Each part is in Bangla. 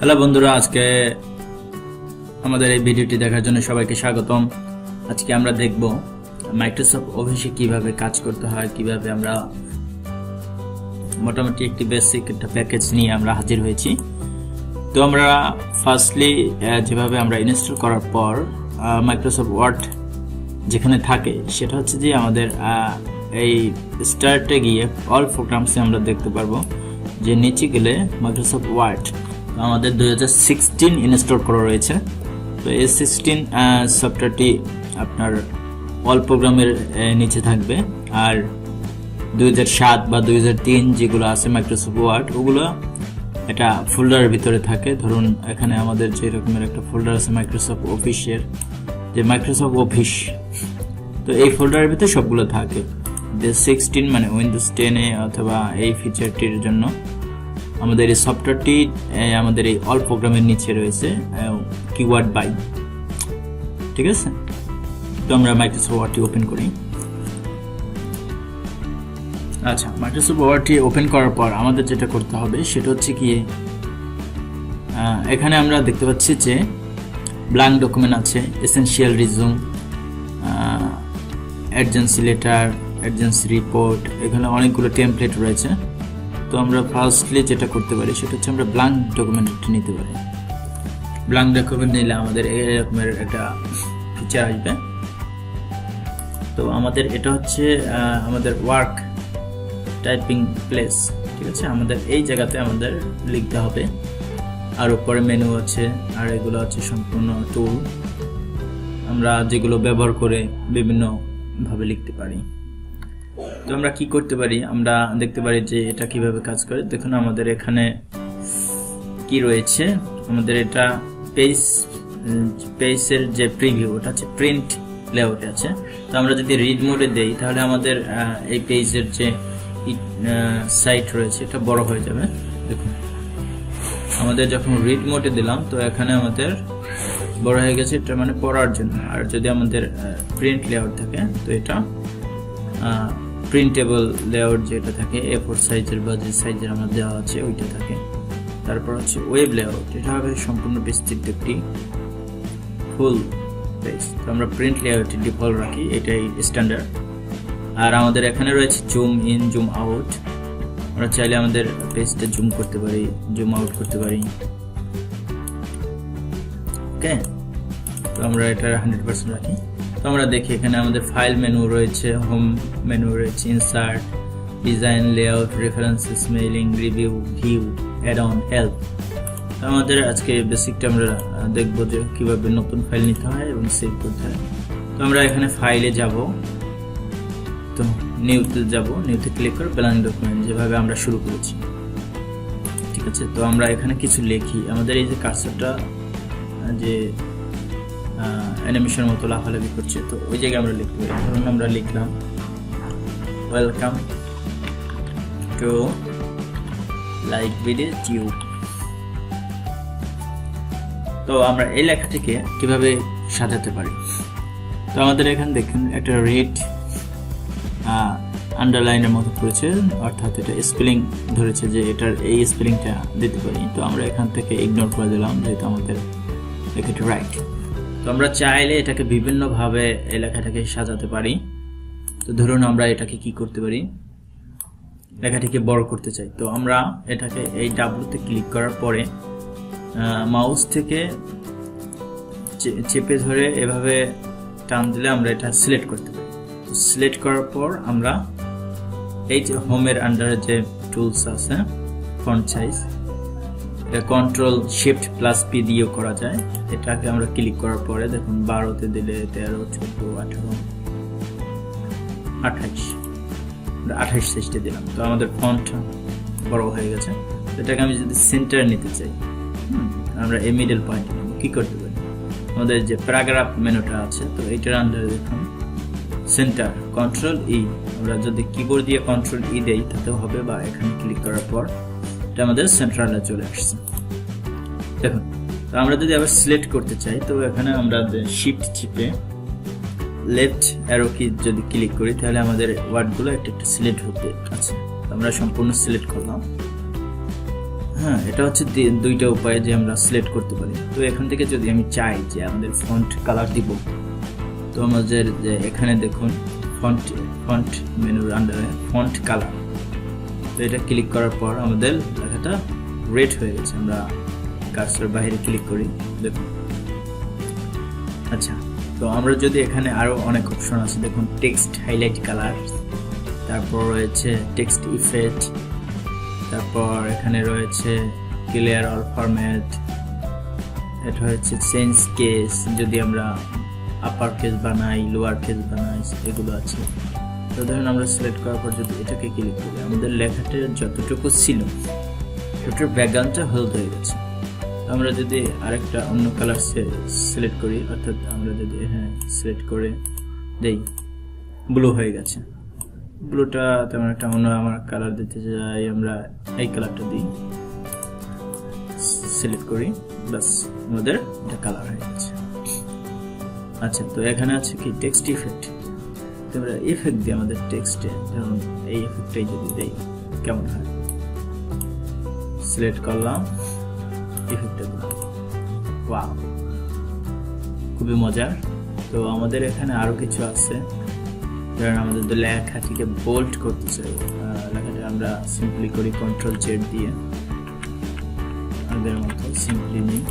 হ্যালো বন্ধুরা, আজকে আমাদের এই ভিডিওটি দেখার জন্য সবাইকে স্বাগতম। আজকে আমরা দেখব মাইক্রোসফট অফিসে কিভাবে কাজ করতে হয়, কিভাবে আমরা মোটামুটি একটি বেসিক একটা প্যাকেজ নিয়ে আমরা হাজির হয়েছি। তো আমরা ফার্স্টলি যেভাবে আমরা ইনস্টল করার পর মাইক্রোসফট ওয়ার্ড যেখানে থাকে সেটা হচ্ছে যে আমাদের এই স্টার্টে গিয়ে অল প্রোগ্রামসে আমরা দেখতে পারবো যে নিচে গেলে মাইক্রোসফট ওয়ার্ড আমাদের 2016 ইনস্টল করা রয়েছে। তো এই 16 সফটওয়্যারটি আপনার অল প্রোগ্রামের নিচে থাকবে, আর 2007 বা 2003 যেগুলো আছে মাইক্রোসফট ওয়ার্ড ওগুলো এটা ফোল্ডারের ভিতরে থাকে। ধরুন এখানে আমাদের যে রকমের একটা ফোল্ডার আছে মাইক্রোসফট অফিসের, যে মাইক্রোসফট অফিস, তো এই ফোল্ডারের ভিতরে সবগুলো থাকে। যে 16 মানে উইন্ডোজ 10 এ অথবা এই ফিচারটির জন্য আমাদের এই সফটওয়্যারটি আমাদের এই অল প্রোগ্রামের নিচে রয়েছে কিওয়ার্ড বাই। ঠিক আছে, তো আমরা মাইক্রোসফট ওয়ার্ডটি ওপেন করি। আচ্ছা, মাইক্রোসফট ওয়ার্ডটি ওপেন করার পর আমাদের যেটা করতে হবে সেটা হচ্ছে কি, এখানে আমরা দেখতে পাচ্ছি যে ব্ল্যাঙ্ক ডকুমেন্ট আছে, essential resume, emergency letter, emergency report, এখানে অনেকগুলো টেমপ্লেট রয়েছে। তো আমরা ফার্স্টলি যেটা করতে পারি সেটা হচ্ছে আমরা ব্ল্যাঙ্ক ডকুমেন্ট নিতে পারি। ব্ল্যাঙ্ক ডকুমেন্ট নিলে আমাদের এরকমের একটা ফিচার আসবে। তো আমাদের এটা হচ্ছে আমাদের ওয়ার্ক টাইপিং প্লেস। ঠিক আছে, আমাদের এই জায়গাতে আমাদের লিখতে হবে, আর উপরে মেনু আছে, আর এগুলো হচ্ছে সম্পূর্ণ টুল আমরা যেগুলো ব্যবহার করে বিভিন্নভাবে লিখতে পারি। তো আমরা কি করতে পারি, আমরা দেখতে পারি যে এটা কিভাবে কাজ করে। দেখুন আমাদের এখানে কি রয়েছে, আমাদের এটা পেজের যে প্রিভিউ ওটা হচ্ছে প্রিন্ট লেআউটে আছে। তো আমরা যদি রিড মোডে দেই তাহলে আমাদের এই পেজের যে সাইট রয়েছে এটা বড় হয়ে যাবে। দেখুন আমাদের যখন রিড মোডে দিলাম তো এখানে আমাদের বড় হয়ে গেছে, এটা মানে পড়ার জন্য। আর যদি আমাদের প্রিন্ট লেআউট থাকে তো এটা প্রিন্টেবল লেআউট যেটা থাকে A4 সাইজের বা যে সাইজের আমাদের দেওয়া আছে ওইটা থাকে। তারপর হচ্ছে ওয়েব লেআউট, এটা হবে সম্পূর্ণ বিস্তৃত একটি ফুল পেজ। তো আমরা প্রিন্ট লেআউটে ডিফল্ট রাখি, এটাই স্ট্যান্ডার্ড। আর আমাদের এখানে রয়েছে জুম ইন, জুম আউট, আমরা চাইলে আমাদের পেজটা জুম করতে পারি, জুম আউট করতে পারি। ওকে, তো আমরা এটা 100% রাখি। তো আমরা দেখি এখানে আমাদের ফাইল মেনু রয়েছে, হোম মেনু রয়েছে, insert, design, layout, references, mailing, review, view, add on, help. তো আমাদের আজকে বেসিকটা আমরা দেখবো যে কিভাবে নতুন ফাইল নিতে হয় এবং সেভ করতে হয়। তো আমরা এখানে ফাইলে যাব, তো নিউতে যাব, নিউতে ক্লিক করে ব্ল্যাঙ্ক ডকুমেন্ট যেভাবে আমরা শুরু করেছি। ঠিক আছে, তো আমরা এখানে কিছু লিখি। আমাদের এই যে কার্সরটা যে অ্যানিমেশন মতো লাফালাফি করছে, তো ওই জায়গায় আমরা লিখতে পারি। ধরুন আমরা লিখলাম welcome to like video tube. তো আমরা এই লেখাটিকে কিভাবে সাজাতে পারি, তো আমাদের এখানে দেখুন একটা রেড আন্ডারলাইনের মতো করেছে, অর্থাৎ এটা স্পেলিং ধরেছে যে এটার এই স্পেলিংটা দিতে পারি। তো আমরা এখান থেকে ইগনোর করে দিলাম যেহেতু আমাদের লেখাটি রাইট। তো আমরা চাইলে এটাকে বিভিন্নভাবে এই লেখাটাকে সাজাতে পারি। তো ধরুন আমরা এটাকে কি করতে পারি, লেখাটিকে বড় করতে চাই। তো আমরা এটাকে এই ডাব্লুতে ক্লিক করার পরে মাউস থেকে চেপে ধরে এভাবে টান দিলে আমরা এটা সিলেক্ট করতে পারি। তো সিলেক্ট করার পর আমরা এই যে হোমের আন্ডারে যে টুলস আছে ফন্ট সাইজ, এটা কন্ট্রোল শিফট প্লাস পি দিয়েও করা যায়। এটাকে আমরা ক্লিক করার পরে দেখুন 12তে দিলে 13, 14, 18, 28, 28 সাইজটা দিলাম। তো আমাদের ফন্ট বড় হয়ে গেছে। এটাকে আমি যদি সেন্টার নিতে চাই, আমরা এই মিডল পয়েন্টে নেব। কি করতে পারি, আমাদের যে প্যারাগ্রাফ মেনুটা আছে তো এইটার আন্ডারে দেখুন সেন্টার, কন্ট্রোল ই। আমরা যদি কিবোর্ড দিয়ে কন্ট্রোল ই দেই তাতেও হবে, বা এখানে ক্লিক করার পর এটা আমাদের সেন্ট্রালে চলে আসছে। দেখুন, তো আমরা যদি আবার সিলেক্ট করতে চাই তো এখানে আমরা শিফট চিপে লেফট অ্যারো কি যদি ক্লিক করি তাহলে আমাদের ওয়ার্ডগুলো একটা একটা সিলেক্ট হতে আছে। আমরা সম্পূর্ণ সিলেক্ট করলাম। হ্যাঁ, এটা হচ্ছে দুইটা উপায়ে যে আমরা সিলেক্ট করতে পারি। তো এখান থেকে যদি আমি চাই যে আমাদের ফন্ট কালার দিব, তো আমাদের যে এখানে দেখুন ফন্ট মেনুর আন্ডারে ফন্ট কালার, তো এটা ক্লিক করার পর আমাদের লেখাটা রেড হয়ে গেছে। আমরা কার্সর বাইরে ক্লিক করি, দেখুন। আচ্ছা, তো আমরা যদি এখানে আরো অনেক অপশন আছে, দেখুন টেক্সট হাইলাইট কালার, তারপর রয়েছে টেক্সট ইফেক্ট, তারপর এখানে রয়েছে ক্লিয়ার অল ফরম্যাট, এটা হচ্ছে চেঞ্জ কেস, যদি আমরা আপার কেস বানাই লোয়ার কেস বানাই এগুলো আছে। তো ধরুন আমরা সিলেক্ট করার পর যদি এটাকে ক্লিক করি, আমাদের লেখাটা যতটুকু ছিল ওটার ব্যাকগ্রাউন্ডটা হলুদ হয়ে গেছে। আমরা যদি আরেকটা অন্য কালার সিলেক্ট করি, অর্থাৎ আমরা যদি সিলেক্ট করে দেই, ব্লু হয়ে গেছে। ব্লুটা তেমন একটা অন্য আমার কালার দিতে চাই, আমরা এই কালারটা দিই, সিলেক্ট করি, বাস আমাদের এটা কালার হয়ে গেছে। আচ্ছা, তো এখানে আছে কি টেক্সট ইফেক্ট। তো আমরা ইফেক্ট দিয়ে আমাদের টেক্সটে যেমন এই ইফেক্টটাই যদি দেই কেমন হয়, সিলেক্ট করলাম, ইফেক্টটা দিলাম, ওয়াও, খুবই মজার। তো আমাদের এখানে আরো কিছু আছে, কারণ আমাদের তো লেখাটিকে বোল্ড করতে চাই, লেখাটা আমরা সিম্পলি করি কন্ট্রোল জেড দিয়ে, আমাদের মতো সিম্পলি নিই।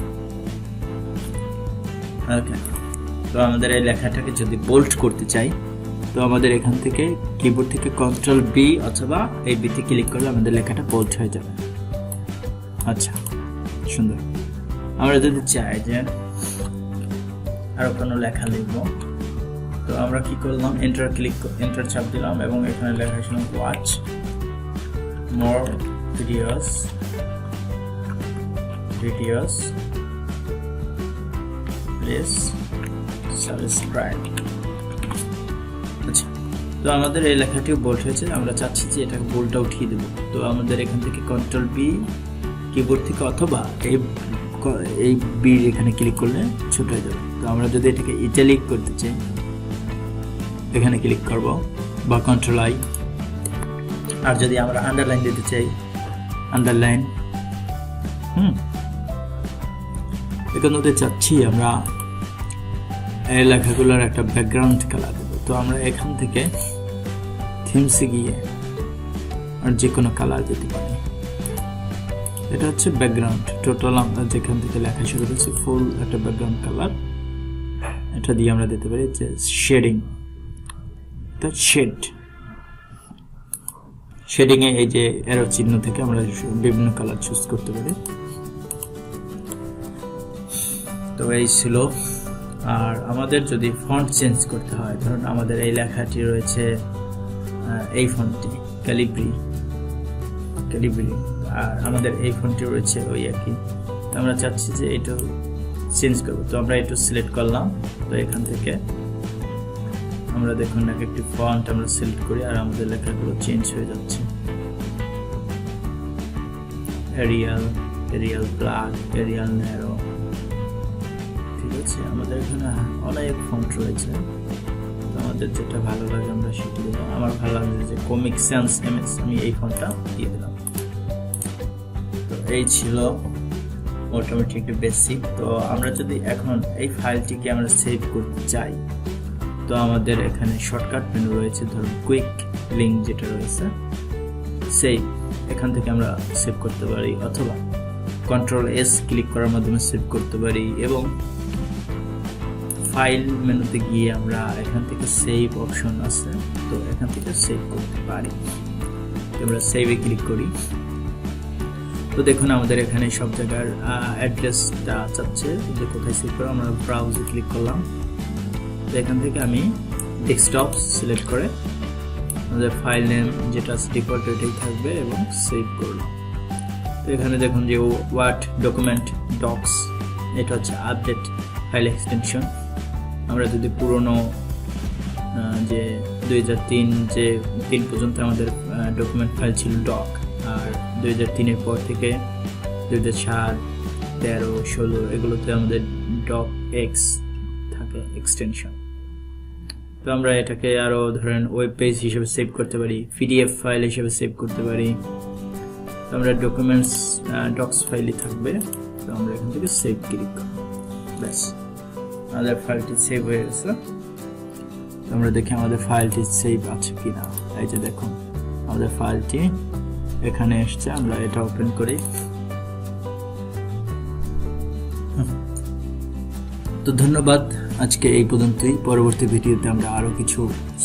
ওকে, তো আমাদের এই লেখাটাকে যদি বোল্ড করতে চাই, তো আমাদের এখান থেকে কিবোর্ড থেকে কন্ট্রোল বি অথবা এই বিতে ক্লিক করলে আমাদের লেখাটা বোল্ড হয়ে যাবে। আচ্ছা, সুন্দর। আমরা যদি চাই যে আরো কোনো লেখা লিখবো, তো আমরা কি করলাম, এন্টার চাপ দিলাম এবং এখানে লেখা ছিল watch more videos please subscribe. আচ্ছা, তো আমাদের এই লেখাটিও বোল্ড হয়েছে। আমরা চাচ্ছি যে এটা বোল্ডটা উঠিয়ে দেবো, তো আমাদের এখান থেকে কন্ট্রোল বি কিবোর্ড থেকে অথবা এই বি এখানে ক্লিক করলে ছোট হয়ে যাবে। তো আমরা যদি এটাকে ইটালিক করতে চাই, এখানে ক্লিক করব বা কন্ট্রোল আই, আর যদি আমরা আন্ডারলাইন দিতে চাই, আন্ডারলাইন, এখানে চাচ্ছি আমরা এই লেখাগুলোর একটা ব্যাকগ্রাউন্ড কালার দেবো। তো আমরা এখান থেকে থিমসে গিয়ে আর যে কোনো কালার দিতে পারি। এটা হচ্ছে ব্যাকগ্রাউন্ড, টোটাল আমরা যেখান থেকে লেখা শুরু করেছি ফুল একটা ব্যাকগ্রাউন্ড কালার, এটা দিয়ে আমরা দিতে পারি যে শেডিং, শেডিং এ এই যে এরো চিহ্ন থেকে আমরা বিভিন্ন কালার চুজ করতে পারি। তো এই ছিল। আর আমাদের যদি ফন্ট চেঞ্জ করতে হয়, ধরুন আমাদের এই লেখাটি রয়েছে এই ফন্টটি ক্যালিব্রি, আর আমাদের এই ফন্টটি রয়েছে ওই একই, আমরা চাচ্ছি যে এটা চেঞ্জ করবো। তো আমরা এটা সিলেক্ট করলাম, তো এখান থেকে আমরা দেখুন একটি ফন্ট আমরা সিলেক্ট করি আর আমাদের লেখাগুলো চেঞ্জ হয়ে যাচ্ছে। এরিয়াল ব্ল্যাক, এরিয়াল ন্যারো, ঠিক আছে। আমাদের এখানে অনেক ফন্ট রয়েছে, আমাদের যেটা ভালো লাগে আমরা সেটা দিলাম। আমার ভালো লাগে যে কমিক সেন্স এমএস, আমি এই ফন্টটা দিয়ে দিলাম। তো এই ছিল মোটামুটি একটু বেসিক। তো আমরা যদি এখন এই ফাইলটিকে আমরা সেভ করতে চাই, তো আমাদের এখানে শর্টকাট মেনু রয়েছে, ধরুন কুইক লিঙ্ক যেটা রয়েছে সেভ, এখান থেকে আমরা সেভ করতে পারি, অথবা কন্ট্রোল এস ক্লিক করার মাধ্যমে সেভ করতে পারি, এবং ফাইল মেনুতে গিয়ে আমরা এখান থেকে সেভ অপশন আছে, তো এখান থেকে সেভ করতে পারি। আমরা সেভে ক্লিক করি, তো দেখুন আমাদের এখানে সব জায়গার অ্যাড্রেসটা চাচ্ছে যে কোথায় সেভ করো। আমরা ব্রাউজে ক্লিক করলাম, তো এখান থেকে আমি ডেস্কটপ সিলেক্ট করে আমাদের ফাইল নেম যেটা ডিফল্ট ওইটাই থাকবে এবং সেভ করলাম। তো এখানে দেখুন যে ওয়ার্ড ডকুমেন্ট ডক্স, এটা হচ্ছে আপডেট ফাইল এক্সটেনশন। আমরা যদি পুরনো যে 2003 যে 3 পর্যন্ত আমাদের ডকুমেন্ট ফাইল ছিল ডক, আর 2003-এর পর থেকে 2007, 13, 16 এগুলোতে আমাদের ডক এক্স থাকে এক্সটেনশন। তো আমরা এটাকে আরো ধরেন ওয়েব পেজ হিসেবে সেভ করতে পারি, পিডিএফ ফাইল হিসেবে সেভ করতে পারি, তো আমরা ডকুমেন্টস ডক্স ফাইলই থাকবে। তো আমরা এখান থেকে সেভ ক্লিক করব, ব্যাস আমাদের ফাইলটি সেভ হয়ে গেছে। তো আমরা দেখি আমাদের ফাইলটি সেভ আছে কিনা। এই যে দেখুন আমাদের ফাইলটি এখানে এসছে, আমরা এটা ওপেন করি। তো ধন্যবাদ, আজকে এই পর্যন্তই। পরবর্তী ভিডিওতে আমরা আরো কিছু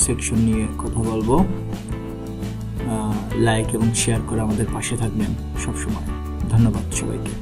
সেকশন নিয়ে কথা বলবো। লাইক এবং শেয়ার করে আমাদের পাশে থাকবেন সবসময়। ধন্যবাদ সবাইকে।